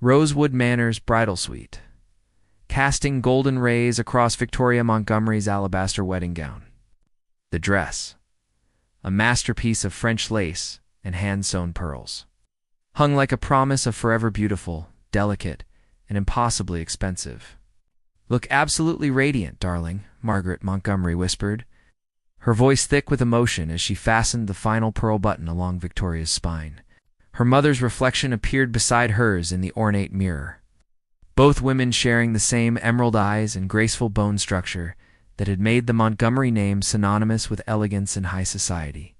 Rosewood Manor's bridal suite, casting golden rays across Victoria Montgomery's alabaster wedding gown. The dress, a masterpiece of French lace and hand-sewn pearls, hung like a promise of forever beautiful, delicate, and impossibly expensive. "Look absolutely radiant, darling," Margaret Montgomery whispered, her voice thick with emotion as she fastened the final pearl button along Victoria's spine. Her mother's reflection appeared beside hers in the ornate mirror, both women sharing the same emerald eyes and graceful bone structure that had made the Montgomery name synonymous with elegance and high society.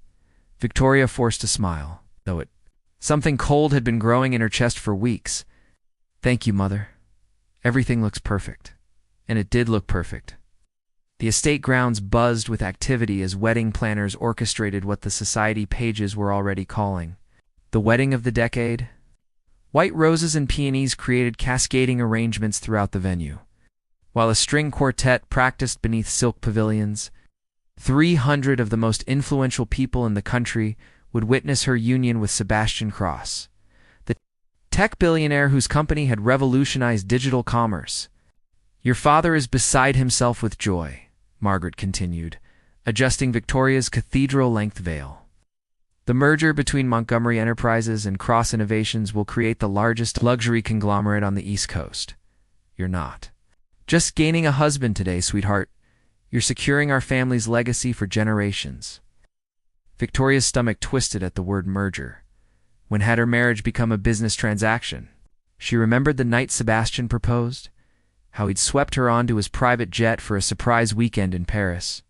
Victoria forced a smile, though something cold had been growing in her chest for weeks. "Thank you, Mother. Everything looks perfect." And it did look perfect. The estate grounds buzzed with activity as wedding planners orchestrated what the society pages were already calling the wedding of the decade. White roses and peonies created cascading arrangements throughout the venue, while a string quartet practiced beneath silk pavilions. 300 of the most influential people in the country would witness her union with Sebastian Cross, the tech billionaire whose company had revolutionized digital commerce. "Your father is beside himself with joy," Margaret continued, adjusting Victoria's cathedral-length veil. "The merger between Montgomery Enterprises and Cross Innovations will create the largest luxury conglomerate on the East Coast. You're not just gaining a husband today, sweetheart. You're securing our family's legacy for generations." Victoria's stomach twisted at the word merger. When had her marriage become a business transaction? She remembered the night Sebastian proposed, how he'd swept her onto his private jet for a surprise weekend in Paris.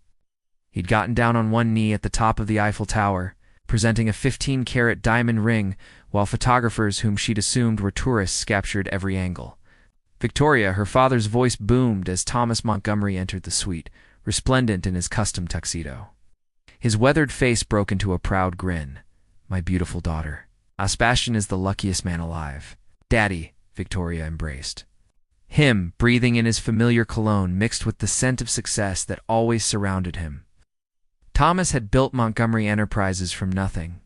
He'd gotten down on one knee at the top of the Eiffel Tower, presenting a 15-carat diamond ring, while photographers whom she'd assumed were tourists captured every angle. "Victoria," her father's voice boomed as Thomas Montgomery entered the suite, resplendent in his custom tuxedo. His weathered face broke into a proud grin. "My beautiful daughter, Sebastian is the luckiest man alive." "Daddy," Victoria embraced him, breathing in his familiar cologne mixed with the scent of success that always surrounded him. Thomas had built Montgomery Enterprises from nothing,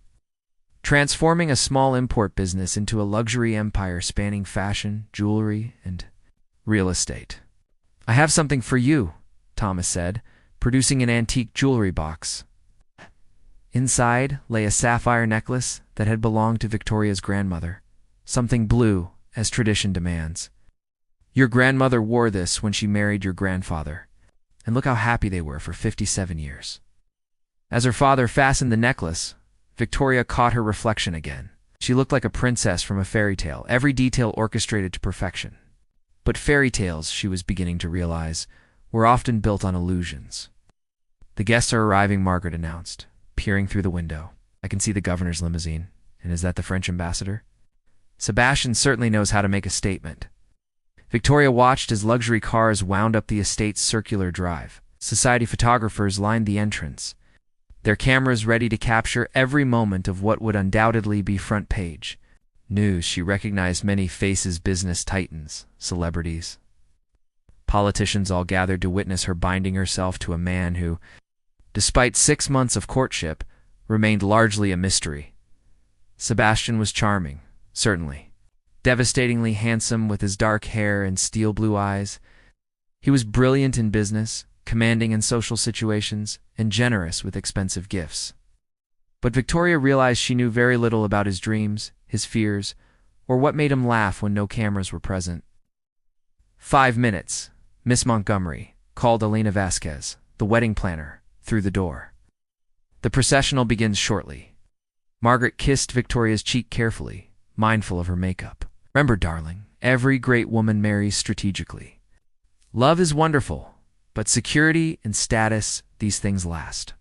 transforming a small import business into a luxury empire spanning fashion, jewelry, and real estate. "I have something for you," Thomas said, producing an antique jewelry box. Inside lay a sapphire necklace that had belonged to Victoria's grandmother, something blue, as tradition demands. "Your grandmother wore this when she married your grandfather, and look how happy they were for 57 years. As her father fastened the necklace, Victoria caught her reflection again. She looked like a princess from a fairy tale, every detail orchestrated to perfection. But fairy tales, she was beginning to realize, were often built on illusions. "The guests are arriving," Margaret announced, peering through the window. "I can see the governor's limousine. And is that the French ambassador? Sebastian certainly knows how to make a statement." Victoria watched as luxury cars wound up the estate's circular drive. Society photographers lined the entrance, their cameras ready to capture every moment of what would undoubtedly be front page news. She recognized many faces, business titans, celebrities. Politicians all gathered to witness her binding herself to a man who, despite 6 months of courtship, remained largely a mystery. Sebastian was charming, certainly. Devastatingly handsome with his dark hair and steel blue eyes. He was brilliant in business, commanding in social situations, and generous with expensive gifts. But Victoria realized she knew very little about his dreams, his fears, or what made him laugh when no cameras were present. 5 minutes, Miss Montgomery, called Elena Vasquez, the wedding planner, through the door. "The processional begins shortly." Margaret kissed Victoria's cheek carefully, mindful of her makeup. "Remember, darling, every great woman marries strategically. Love is wonderful, but security and status, these things last."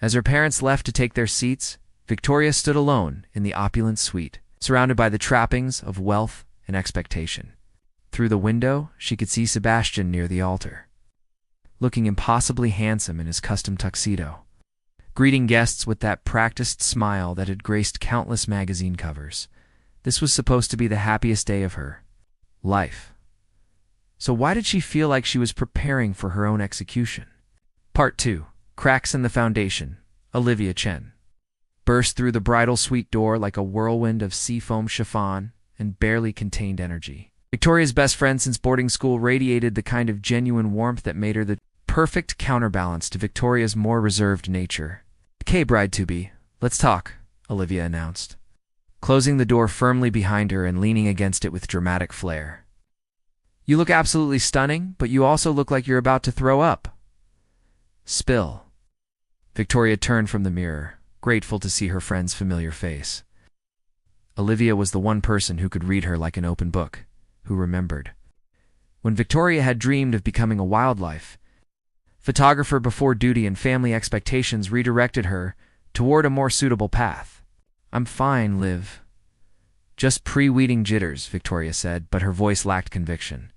As her parents left to take their seats, Victoria stood alone in the opulent suite, surrounded by the trappings of wealth and expectation. Through the window, she could see Sebastian near the altar, looking impossibly handsome in his custom tuxedo, greeting guests with that practiced smile that had graced countless magazine covers. This was supposed to be the happiest day of her life. So why did she feel like she was preparing for her own execution? Part 2. Cracks in the Foundation. Olivia Chen burst through the bridal suite door like a whirlwind of seafoam chiffon, and barely contained energy. Victoria's best friend since boarding school radiated the kind of genuine warmth that made her the perfect counterbalance to Victoria's more reserved nature. "Okay, bride-to-be, let's talk," Olivia announced, closing the door firmly behind her and leaning against it with dramatic flair. "You look absolutely stunning, but you also look like you're about to throw up." "Spill." Victoria turned from the mirror, grateful to see her friend's familiar face. Olivia was the one person who could read her like an open book, who remembered. When Victoria had dreamed of becoming a wildlife photographer before duty and family expectations redirected her toward a more suitable path. "I'm fine, Liv. Just pre-wedding jitters," Victoria said, but her voice lacked conviction.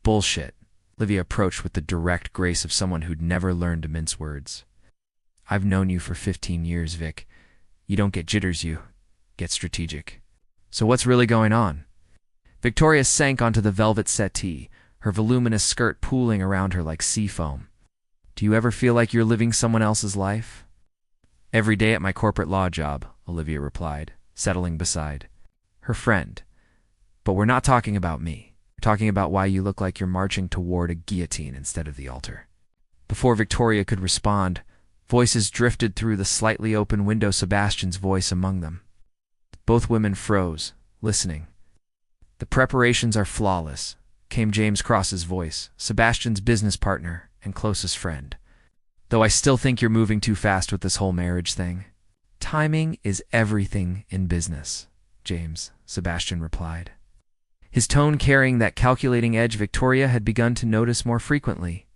"Bullshit," Olivia approached with the direct grace of someone who'd never learned to mince words. "I've known you for 15 years, Vic. You don't get jitters, you get strategic. So what's really going on?" Victoria sank onto the velvet settee, her voluminous skirt pooling around her like sea foam. "Do you ever feel like you're living someone else's life?" "Every day at my corporate law job," Olivia replied, settling beside her friend. "But we're not talking about me. We're talking about why you look like you're marching toward a guillotine instead of the altar." Before Victoria could respond, voices drifted through the slightly open window, Sebastian's voice among them. Both women froze, listening. "The preparations are flawless," came James Cross's voice, Sebastian's business partner and closest friend. "Though I still think you're moving too fast with this whole marriage thing." "Timing is everything in business, James," Sebastian replied, his tone carrying that calculating edge Victoria had begun to notice more frequently.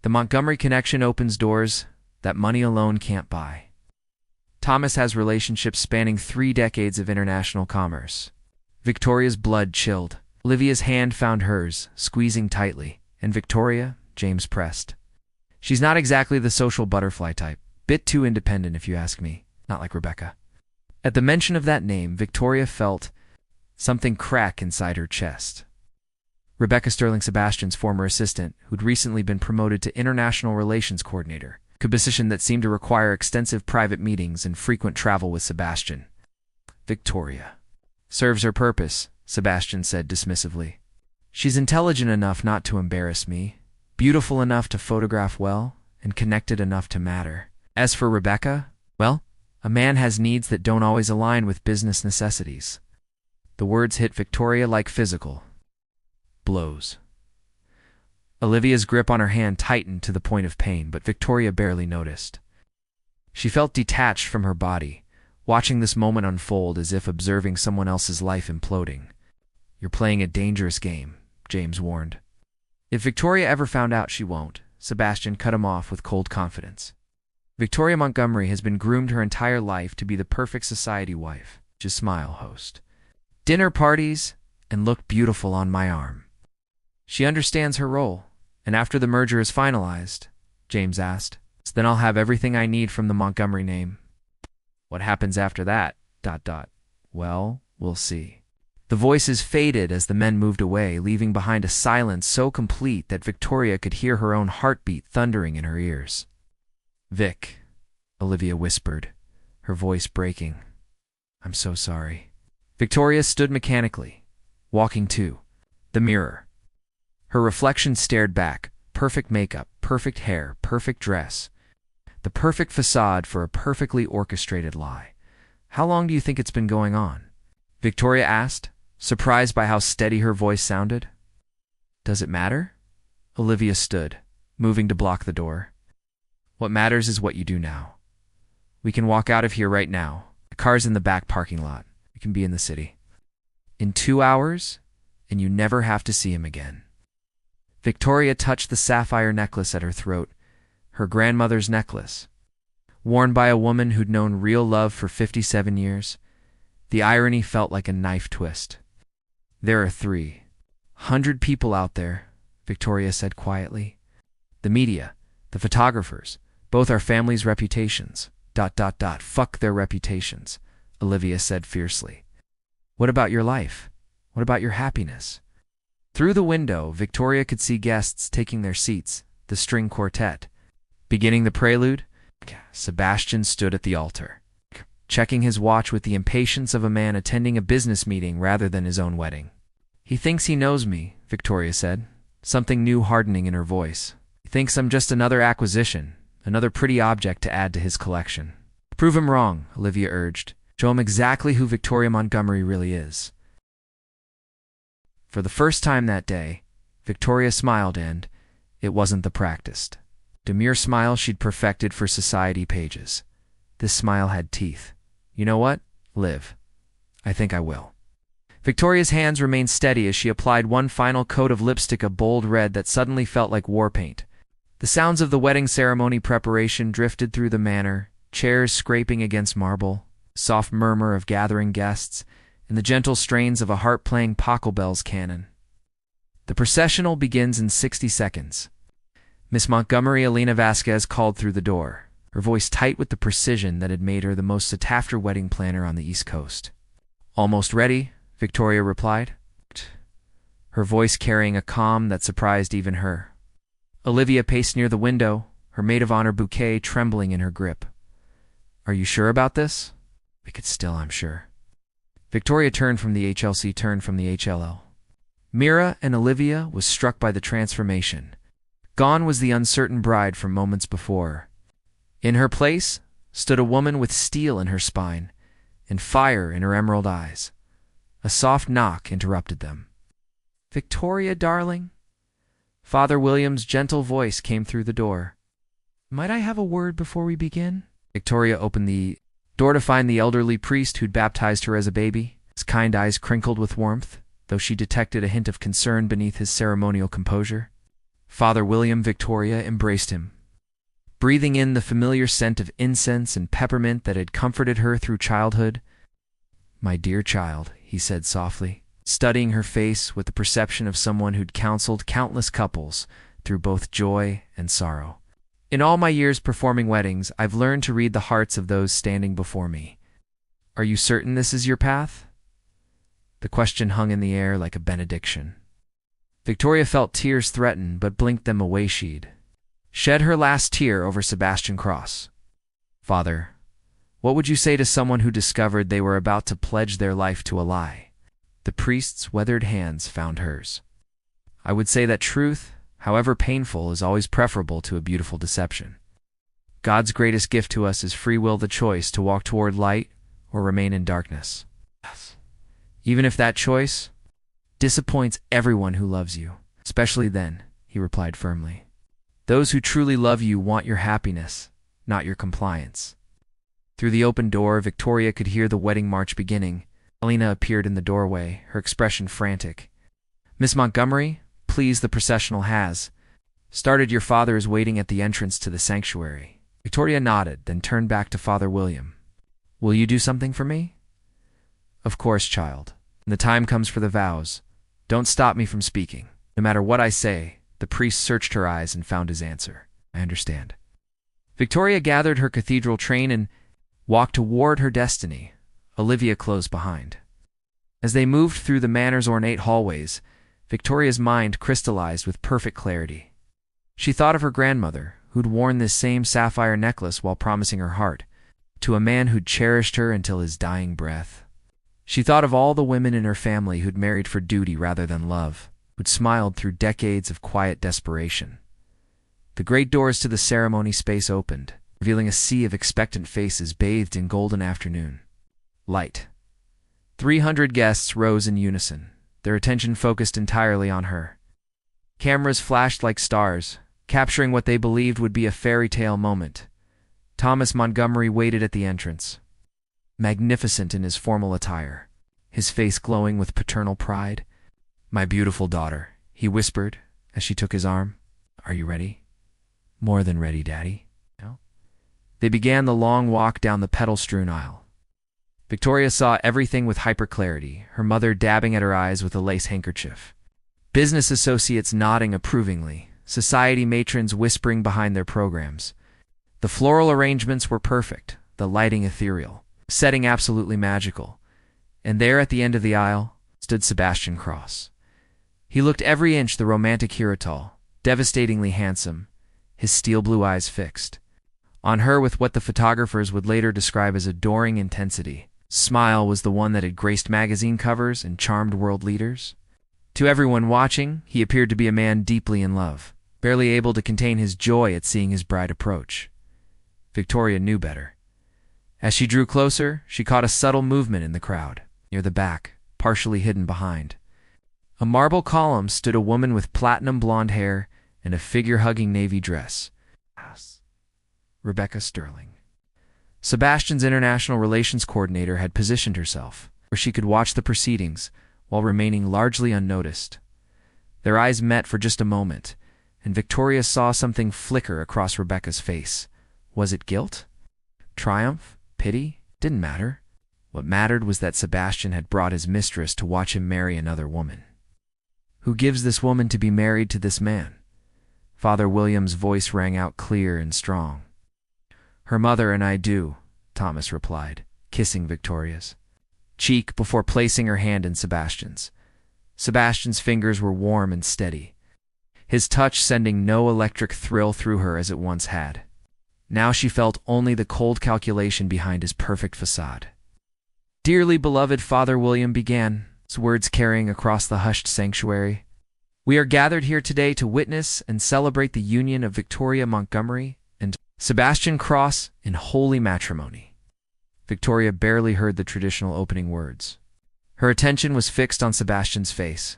"The Montgomery connection opens doors that money alone can't buy. Thomas has relationships spanning 3 decades of international commerce." Victoria's blood chilled. Olivia's hand found hers, squeezing tightly, and "Victoria," James pressed. "She's not exactly the social butterfly type. Bit too independent, if you ask me. Not like Rebecca." At the mention of that name, Victoria felt something crack inside her chest. Rebecca Sterling, Sebastian's former assistant, who'd recently been promoted to International Relations Coordinator, a position that seemed to require extensive private meetings and frequent travel with Sebastian. "Victoria serves her purpose," Sebastian said dismissively. "She's intelligent enough not to embarrass me, beautiful enough to photograph well, and connected enough to matter. As for Rebecca, well, a man has needs that don't always align with business necessities." The words hit Victoria like physical blows. Olivia's grip on her hand tightened to the point of pain, but Victoria barely noticed. She felt detached from her body, watching this moment unfold as if observing someone else's life imploding. "You're playing a dangerous game," James warned. "If Victoria ever found out, she won't," Sebastian cut him off with cold confidence. "Victoria Montgomery has been groomed her entire life to be the perfect society wife." Just smile, host. "Dinner parties, and look beautiful on my arm." "She understands her role. And after the merger is finalized," James asked, "then I'll have everything I need from the Montgomery name." "What happens after that? ... Well, we'll see." The voices faded as the men moved away, leaving behind a silence so complete that Victoria could hear her own heartbeat thundering in her ears. "Vic," Olivia whispered, her voice breaking. "I'm so sorry." Victoria stood mechanically, walking to the mirror. Her reflection stared back, perfect makeup, perfect hair, perfect dress. The perfect facade for a perfectly orchestrated lie. "How long do you think it's been going on?" Victoria asked, surprised by how steady her voice sounded. "Does it matter?" Olivia stood, moving to block the door. "What matters is what you do now. We can walk out of here right now. The car's in the back parking lot. We can be in the city. In 2 hours, and you never have to see him again." Victoria touched the sapphire necklace at her throat, her grandmother's necklace, worn by a woman who'd known real love for 57 years. The irony felt like a knife twist. "There are 300 people out there," Victoria said quietly. "The media, the photographers, both our families' reputations. ... Fuck their reputations," Olivia said fiercely. "What about your life? What about your happiness?" Through the window, Victoria could see guests taking their seats, the string quartet. Beginning the prelude, Sebastian stood at the altar. checking his watch with the impatience of a man attending a business meeting rather than his own wedding. "He thinks he knows me," Victoria said, something new hardening in her voice. "He thinks I'm just another acquisition, another pretty object to add to his collection." "Prove him wrong," Olivia urged. "Show him exactly who Victoria Montgomery really is." For the first time that day, Victoria smiled, and it wasn't the practiced, demure smile she'd perfected for society pages. This smile had teeth. "You know what, Liv? I think I will." Victoria's hands remained steady as she applied one final coat of lipstick, a bold red that suddenly felt like war paint. The sounds of the wedding ceremony preparation drifted through the manor, chairs scraping against marble, soft murmur of gathering guests, and the gentle strains of a harp-playing Pachelbel's canon. The processional begins in 60 seconds. Miss Montgomery Elena Vasquez called through the door, her voice tight with the precision that had made her the most sought-after wedding planner on the East Coast. "Almost ready," Victoria replied, her voice carrying a calm that surprised even her. Olivia paced near the window, her maid of honor bouquet trembling in her grip. "Are you sure about this?" "We could still, I'm sure." Victoria turned from the HLL. Mira and Olivia was struck by the transformation. Gone was the uncertain bride from moments before. In her place stood a woman with steel in her spine and fire in her emerald eyes. A soft knock interrupted them. "Victoria, darling?" Father William's gentle voice came through the door. "Might I have a word before we begin?" Victoria opened the door to find the elderly priest who'd baptized her as a baby. His kind eyes crinkled with warmth, though she detected a hint of concern beneath his ceremonial composure. Father William Victoria embraced him, breathing in the familiar scent of incense and peppermint that had comforted her through childhood. "My dear child," he said softly, studying her face with the perception of someone who'd counseled countless couples through both joy and sorrow. "In all my years performing weddings, I've learned to read the hearts of those standing before me. Are you certain this is your path?" The question hung in the air like a benediction. Victoria felt tears threaten, but blinked them away. She'd shed her last tear over Sebastian Cross. "Father, what would you say to someone who discovered they were about to pledge their life to a lie?" The priest's weathered hands found hers. "I would say that truth, however painful, is always preferable to a beautiful deception. God's greatest gift to us is free will, the choice to walk toward light or remain in darkness. Even if that choice disappoints everyone who loves you, especially then," he replied firmly. "Those who truly love you want your happiness, not your compliance." Through the open door, Victoria could hear the wedding march beginning. Elena appeared in the doorway, her expression frantic. "Miss Montgomery, please, the processional has started. Your father is waiting at the entrance to the sanctuary." Victoria nodded, then turned back to Father William. "Will you do something for me?" "Of course, child. When the time comes for the vows, don't stop me from speaking. No matter what I say." The priest searched her eyes and found his answer. "I understand." Victoria gathered her cathedral train and walked toward her destiny, Olivia close behind. As they moved through the manor's ornate hallways, Victoria's mind crystallized with perfect clarity. She thought of her grandmother, who'd worn this same sapphire necklace while promising her heart to a man who'd cherished her until his dying breath. She thought of all the women in her family who'd married for duty rather than love, who'd smiled through decades of quiet desperation. The great doors to the ceremony space opened, revealing a sea of expectant faces bathed in golden afternoon light. 300 guests rose in unison, their attention focused entirely on her. Cameras flashed like stars, capturing what they believed would be a fairy tale moment. Thomas Montgomery waited at the entrance, magnificent in his formal attire, his face glowing with paternal pride. "My beautiful daughter," he whispered as she took his arm. "Are you ready?" "More than ready, Daddy." No? They began the long walk down the petal-strewn aisle. Victoria saw everything with hyper-clarity, her mother dabbing at her eyes with a lace handkerchief, business associates nodding approvingly, society matrons whispering behind their programs. The floral arrangements were perfect, the lighting ethereal, setting absolutely magical. And there at the end of the aisle stood Sebastian Cross. He looked every inch the romantic hero, tall, devastatingly handsome, his steel blue eyes fixed. on her with what the photographers would later describe as adoring intensity. Smile was the one that had graced magazine covers and charmed world leaders. To everyone watching, he appeared to be a man deeply in love, barely able to contain his joy at seeing his bride approach. Victoria knew better. As she drew closer, she caught a subtle movement in the crowd, near the back, partially hidden behind a marble column stood a woman with platinum blonde hair and a figure-hugging navy dress. Rebecca Sterling. Sebastian's international relations coordinator had positioned herself where she could watch the proceedings while remaining largely unnoticed. Their eyes met for just a moment, and Victoria saw something flicker across Rebecca's face. Was it guilt? Triumph? Pity? Didn't matter. What mattered was that Sebastian had brought his mistress to watch him marry another woman. Who gives this woman to be married to this man? Father William's voice rang out clear and strong. Her mother and I do, Thomas replied, kissing Victoria's cheek before placing her hand in Sebastian's. Sebastian's fingers were warm and steady, his touch sending no electric thrill through her as it once had. Now she felt only the cold calculation behind his perfect facade. Dearly beloved Father William began, his words carrying across the hushed sanctuary. We are gathered here today to witness and celebrate the union of Victoria Montgomery and Sebastian Cross in holy matrimony. Victoria barely heard the traditional opening words. Her attention was fixed on Sebastian's face,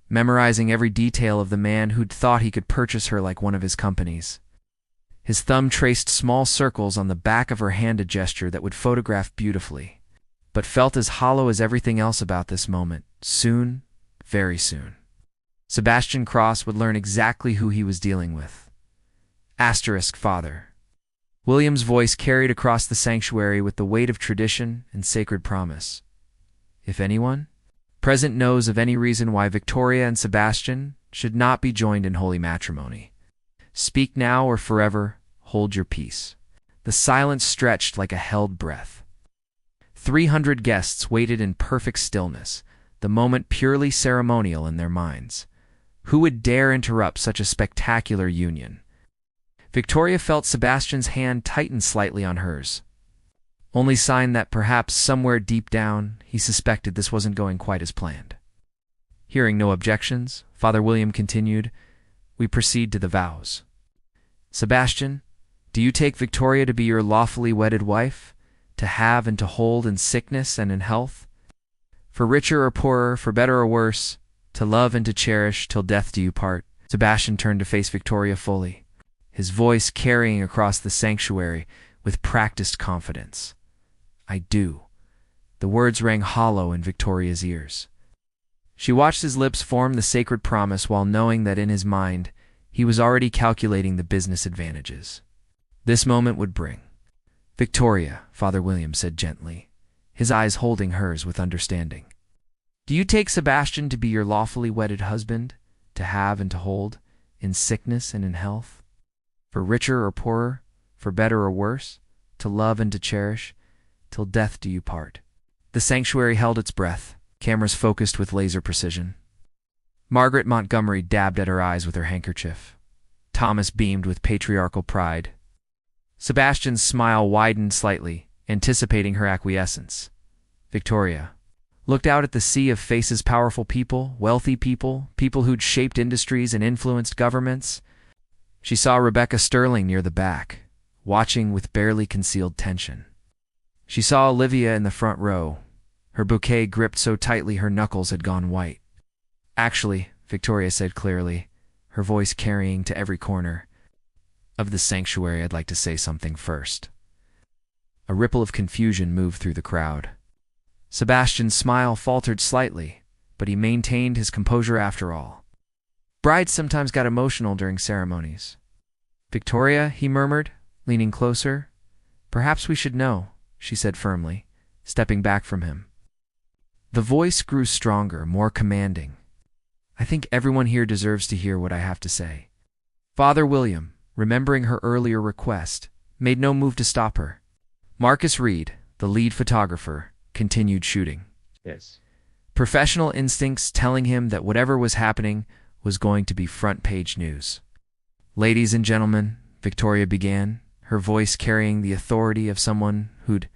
memorizing every detail of the man who'd thought he could purchase her like one of his companies. His thumb traced small circles on the back of her hand, a gesture that would photograph beautifully, but felt as hollow as everything else about this moment. Soon, very soon, Sebastian Cross would learn exactly who he was dealing with. Father. William's voice carried across the sanctuary with the weight of tradition and sacred promise. If anyone present knows of any reason why Victoria and Sebastian should not be joined in holy matrimony, speak now or forever hold your peace. The silence stretched like a held breath. 300 guests waited in perfect stillness, the moment purely ceremonial in their minds. Who would dare interrupt such a spectacular union? Victoria felt Sebastian's hand tighten slightly on hers, only sign that perhaps somewhere deep down he suspected this wasn't going quite as planned. Hearing no objections, Father William continued, we proceed to the vows. Sebastian, do you take Victoria to be your lawfully wedded wife, to have and to hold in sickness and in health, for richer or poorer, for better or worse, to love and to cherish till death do you part? Sebastian turned to face Victoria fully, his voice carrying across the sanctuary with practiced confidence. I do. The words rang hollow in Victoria's ears. She watched his lips form the sacred promise while knowing that in his mind he was already calculating the business advantages this moment would bring. Victoria, Father William said gently, his eyes holding hers with understanding. Do you take Sebastian to be your lawfully wedded husband, to have and to hold, in sickness and in health, for richer or poorer, for better or worse, to love and to cherish, till death do you part? The sanctuary held its breath, cameras focused with laser precision. Margaret Montgomery dabbed at her eyes with her handkerchief. Thomas beamed with patriarchal pride. Sebastian's smile widened slightly, anticipating her acquiescence. Victoria looked out at the sea of faces, powerful people, wealthy people, people who'd shaped industries and influenced governments. She saw Rebecca Sterling near the back, watching with barely concealed tension. She saw Olivia in the front row, her bouquet gripped so tightly her knuckles had gone white. Actually, Victoria said clearly, her voice carrying to every corner of the sanctuary, I'd like to say something first. A ripple of confusion moved through the crowd. Sebastian's smile faltered slightly, but he maintained his composure after all. Brides sometimes got emotional during ceremonies. Victoria, he murmured, leaning closer. Perhaps we should know, she said firmly, stepping back from him. The voice grew stronger, more commanding. I think everyone here deserves to hear what I have to say. Father William, remembering her earlier request, made no move to stop her. Marcus Reed, the lead photographer, continued shooting. Yes. Professional instincts telling him that whatever was happening was going to be front-page news. Ladies and gentlemen, Victoria began, her voice carrying the authority of someone who'd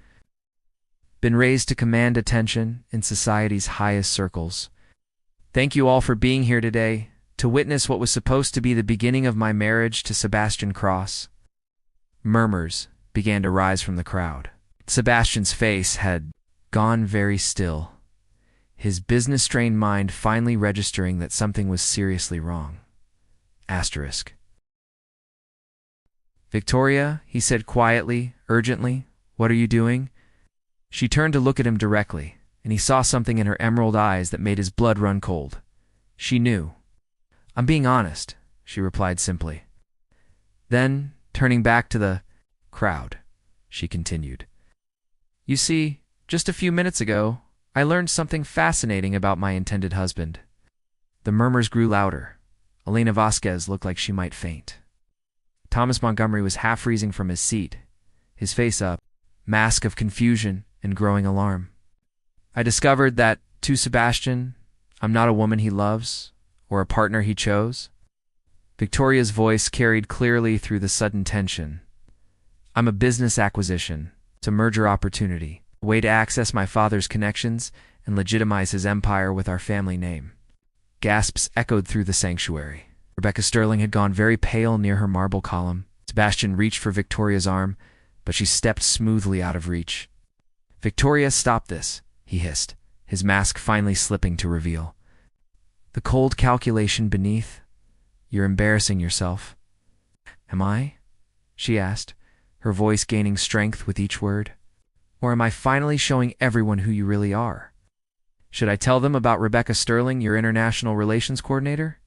been raised to command attention in society's highest circles. "Thank you all for being here today to witness what was supposed to be the beginning of my marriage to Sebastian Cross." Murmurs began to rise from the crowd. Sebastian's face had gone very still, his business-strained mind finally registering that something was seriously wrong. Asterisk. "Victoria," he said quietly, urgently, "what are you doing?" She turned to look at him directly, and he saw something in her emerald eyes that made his blood run cold. She knew. "I'm being honest," she replied simply. Then, turning back to the crowd, she continued, "You see, just a few minutes ago, I learned something fascinating about my intended husband." The murmurs grew louder. Elena Vasquez looked like she might faint. Thomas Montgomery was half freezing from his seat, his face up, mask of confusion and growing alarm. "I discovered that, to Sebastian, I'm not a woman he loves or a partner he chose." Victoria's voice carried clearly through the sudden tension. "I'm a business acquisition. It's a merger opportunity, a way to access my father's connections and legitimize his empire with our family name." Gasps echoed through the sanctuary. Rebecca Sterling had gone very pale near her marble column. Sebastian reached for Victoria's arm, but she stepped smoothly out of reach. "Victoria, stop this," he hissed, his mask finally slipping to reveal the cold calculation beneath. "You're embarrassing yourself." "Am I?" she asked, her voice gaining strength with each word. "Or am I finally showing everyone who you really are? Should I tell them about Rebecca Sterling, your international relations coordinator?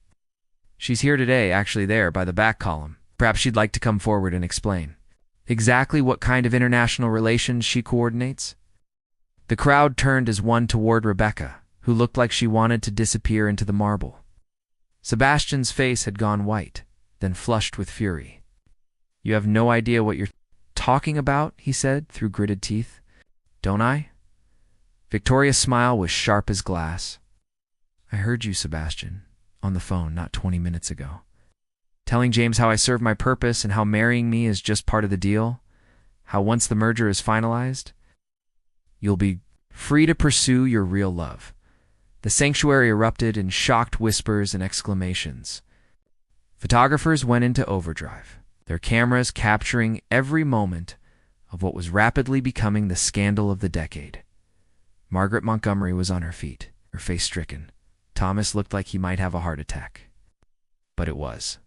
She's here today, actually there, by the back column. Perhaps she'd like to come forward and explain exactly what kind of international relations she coordinates." The crowd turned as one toward Rebecca, who looked like she wanted to disappear into the marble. Sebastian's face had gone white, then flushed with fury. "You have no idea what you're talking about," he said through gritted teeth. "Don't I?" Victoria's smile was sharp as glass. "I heard you, Sebastian, on the phone not 20 minutes ago, telling James how I serve my purpose and how marrying me is just part of the deal, how once the merger is finalized, you'll be free to pursue your real love." The sanctuary erupted in shocked whispers and exclamations. Photographers went into overdrive, their cameras capturing every moment of what was rapidly becoming the scandal of the decade. Margaret Montgomery was on her feet, her face stricken. Thomas looked like he might have a heart attack. But it was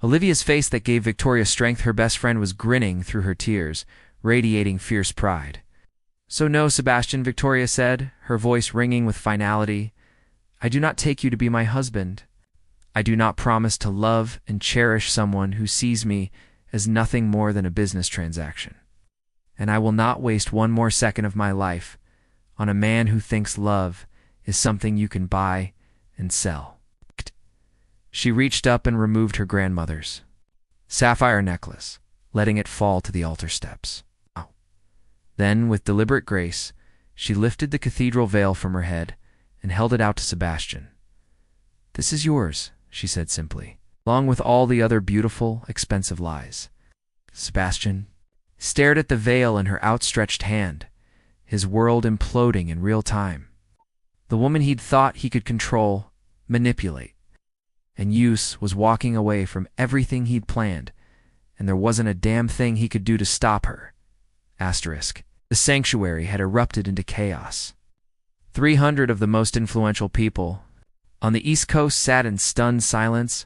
Olivia's face that gave Victoria strength. Her best friend was grinning through her tears, radiating fierce pride. "So no, Sebastian," Victoria said, her voice ringing with finality. "I do not take you to be my husband. I do not promise to love and cherish someone who sees me as nothing more than a business transaction. And I will not waste one more second of my life on a man who thinks love is something you can buy and sell." She reached up and removed her grandmother's sapphire necklace, letting it fall to the altar steps. Then, with deliberate grace, she lifted the cathedral veil from her head and held it out to Sebastian. "This is yours," she said simply, along with all the other beautiful, expensive lies. Sebastian stared at the veil in her outstretched hand, his world imploding in real time. The woman he'd thought he could control, manipulate, and use was walking away from everything he'd planned, and there wasn't a damn thing he could do to stop her. Asterisk. The sanctuary had erupted into chaos. 300 of the most influential people on the East Coast sat in stunned silence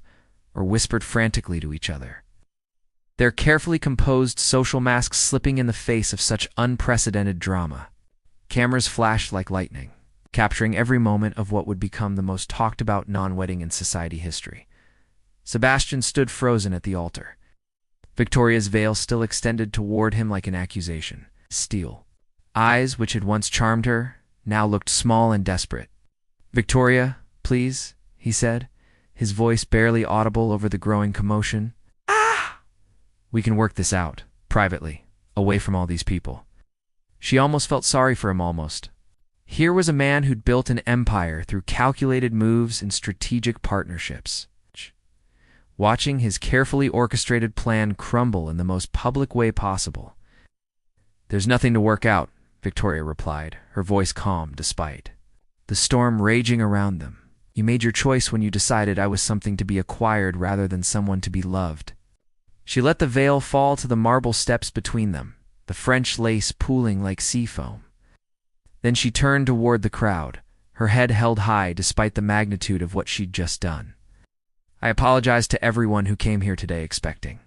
or whispered frantically to each other, their carefully composed social masks slipping in the face of such unprecedented drama. Cameras flashed like lightning, capturing every moment of what would become the most talked-about non-wedding in society history. Sebastian stood frozen at the altar. Victoria's veil still extended toward him like an accusation. Steel eyes, which had once charmed her, now looked small and desperate. "Victoria, please," he said, his voice barely audible over the growing commotion. "Ah! We can work this out, privately, away from all these people." She almost felt sorry for him, almost. Here was a man who'd built an empire through calculated moves and strategic partnerships. watching his carefully orchestrated plan crumble in the most public way possible. "There's nothing to work out," Victoria replied, her voice calm despite the storm raging around them. "You made your choice when you decided I was something to be acquired rather than someone to be loved." She let the veil fall to the marble steps between them, the French lace pooling like sea foam. Then she turned toward the crowd, her head held high despite the magnitude of what she'd just done. "I apologize to everyone who came here today expecting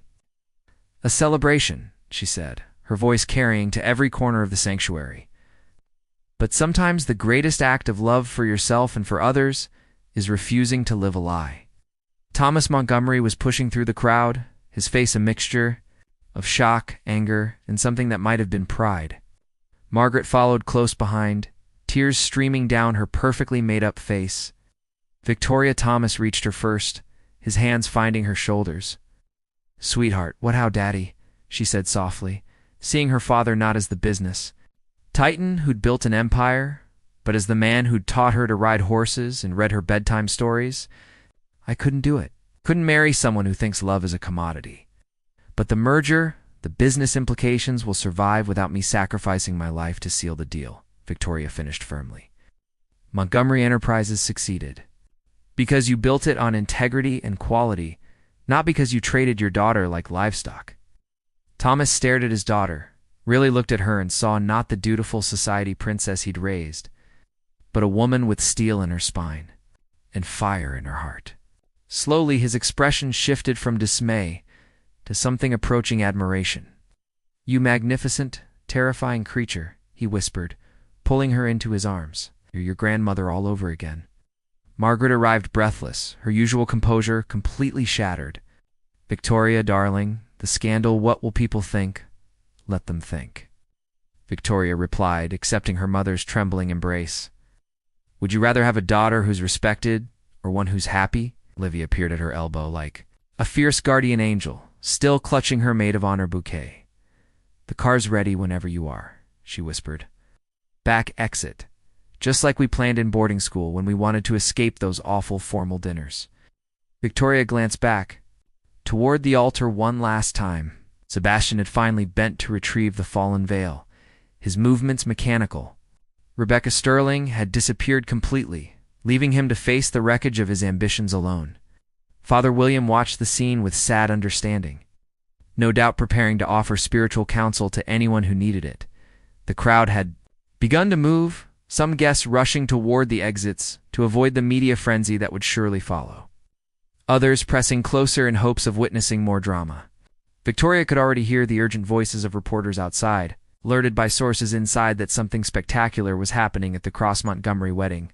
a celebration," she said, her voice carrying to every corner of the sanctuary. "But sometimes the greatest act of love for yourself and for others is refusing to live a lie." Thomas Montgomery was pushing through the crowd, his face a mixture of shock, anger, and something that might have been pride. Margaret followed close behind, tears streaming down her perfectly made-up face. Victoria Thomas reached her first, his hands finding her shoulders. "Sweetheart, what how, Daddy?" she said softly, seeing her father not as the business titan who'd built an empire, but as the man who'd taught her to ride horses and read her bedtime stories. "I couldn't do it. Couldn't marry someone who thinks love is a commodity. But the merger, the business implications will survive without me sacrificing my life to seal the deal," Victoria finished firmly. "Montgomery Enterprises succeeded because you built it on integrity and quality, not because you traded your daughter like livestock." Thomas stared at his daughter, really looked at her and saw not the dutiful society princess he'd raised, but a woman with steel in her spine and fire in her heart. Slowly, his expression shifted from dismay to something approaching admiration. "You magnificent, terrifying creature," he whispered, pulling her into his arms. "You're your grandmother all over again." Margaret arrived breathless, her usual composure completely shattered. "Victoria, darling, the scandal, what will people think? Let them think," Victoria replied, accepting her mother's trembling embrace. "Would you rather have a daughter who's respected or one who's happy?" Livia appeared at her elbow like a fierce guardian angel, still clutching her maid of honor bouquet. "The car's ready whenever you are," she whispered. "Back exit, just like we planned in boarding school when we wanted to escape those awful formal dinners." Victoria glanced back, toward the altar one last time. Sebastian had finally bent to retrieve the fallen veil, his movements mechanical. Rebecca Sterling had disappeared completely, leaving him to face the wreckage of his ambitions alone. Father William watched the scene with sad understanding, no doubt preparing to offer spiritual counsel to anyone who needed it. The crowd had begun to move, some guests rushing toward the exits to avoid the media frenzy that would surely follow. Others pressing closer in hopes of witnessing more drama. Victoria could already hear the urgent voices of reporters outside, alerted by sources inside that something spectacular was happening at the Cross Montgomery wedding.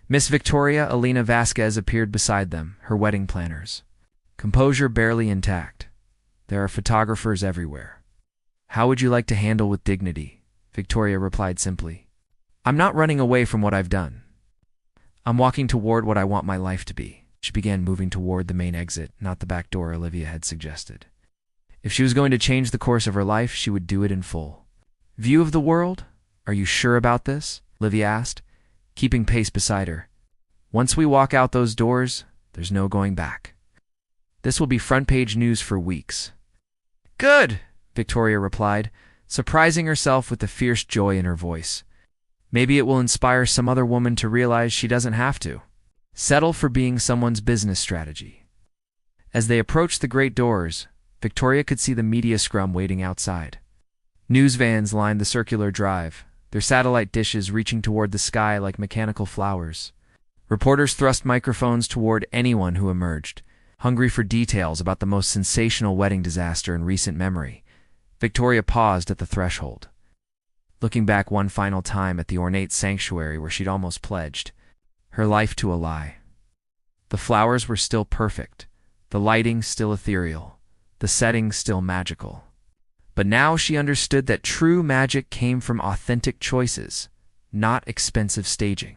Miss Victoria Elena Vasquez appeared beside them, her wedding planners, composure barely intact. "There are photographers everywhere. How would you like to handle with dignity?" Victoria replied simply. "I'm not running away from what I've done. I'm walking toward what I want my life to be." She began moving toward the main exit, not the back door Olivia had suggested. If she was going to change the course of her life, she would do it in full. "View of the world? Are you sure about this?" Olivia asked, keeping pace beside her. "Once we walk out those doors, there's no going back. This will be front-page news for weeks." "Good," Victoria replied, surprising herself with the fierce joy in her voice. Maybe it will inspire some other woman to realize she doesn't have to settle for being someone's business strategy. As they approached the great doors, Victoria could see the media scrum waiting outside. News vans lined the circular drive, their satellite dishes reaching toward the sky like mechanical flowers. Reporters thrust microphones toward anyone who emerged, hungry for details about the most sensational wedding disaster in recent memory. Victoria paused at the threshold, looking back one final time at the ornate sanctuary where she'd almost pledged her life to a lie. The flowers were still perfect, the lighting still ethereal, the setting still magical. But now she understood that true magic came from authentic choices, not expensive staging.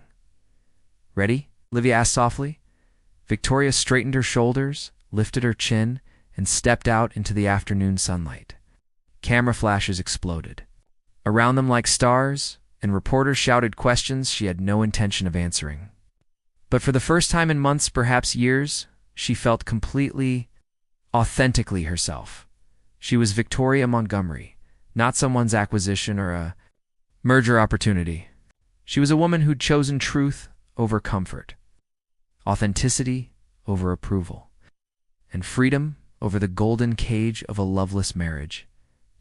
"Ready?" Olivia asked softly. Victoria straightened her shoulders, lifted her chin, and stepped out into the afternoon sunlight. Camera flashes exploded around them like stars, and reporters shouted questions she had no intention of answering. But for the first time in months, perhaps years, she felt completely, authentically herself. She was Victoria Montgomery, not someone's acquisition or a merger opportunity. She was a woman who'd chosen truth over comfort, authenticity over approval, and freedom over the golden cage of a loveless marriage.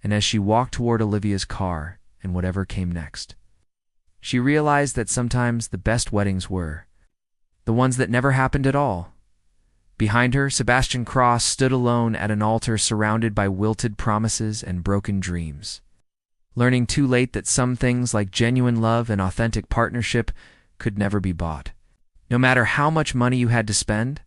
And as she walked toward Olivia's car and whatever came next, she realized that sometimes the best weddings were the ones that never happened at all. Behind her, Sebastian Cross stood alone at an altar surrounded by wilted promises and broken dreams, learning too late that some things like genuine love and authentic partnership could never be bought. No matter how much money you had to spend,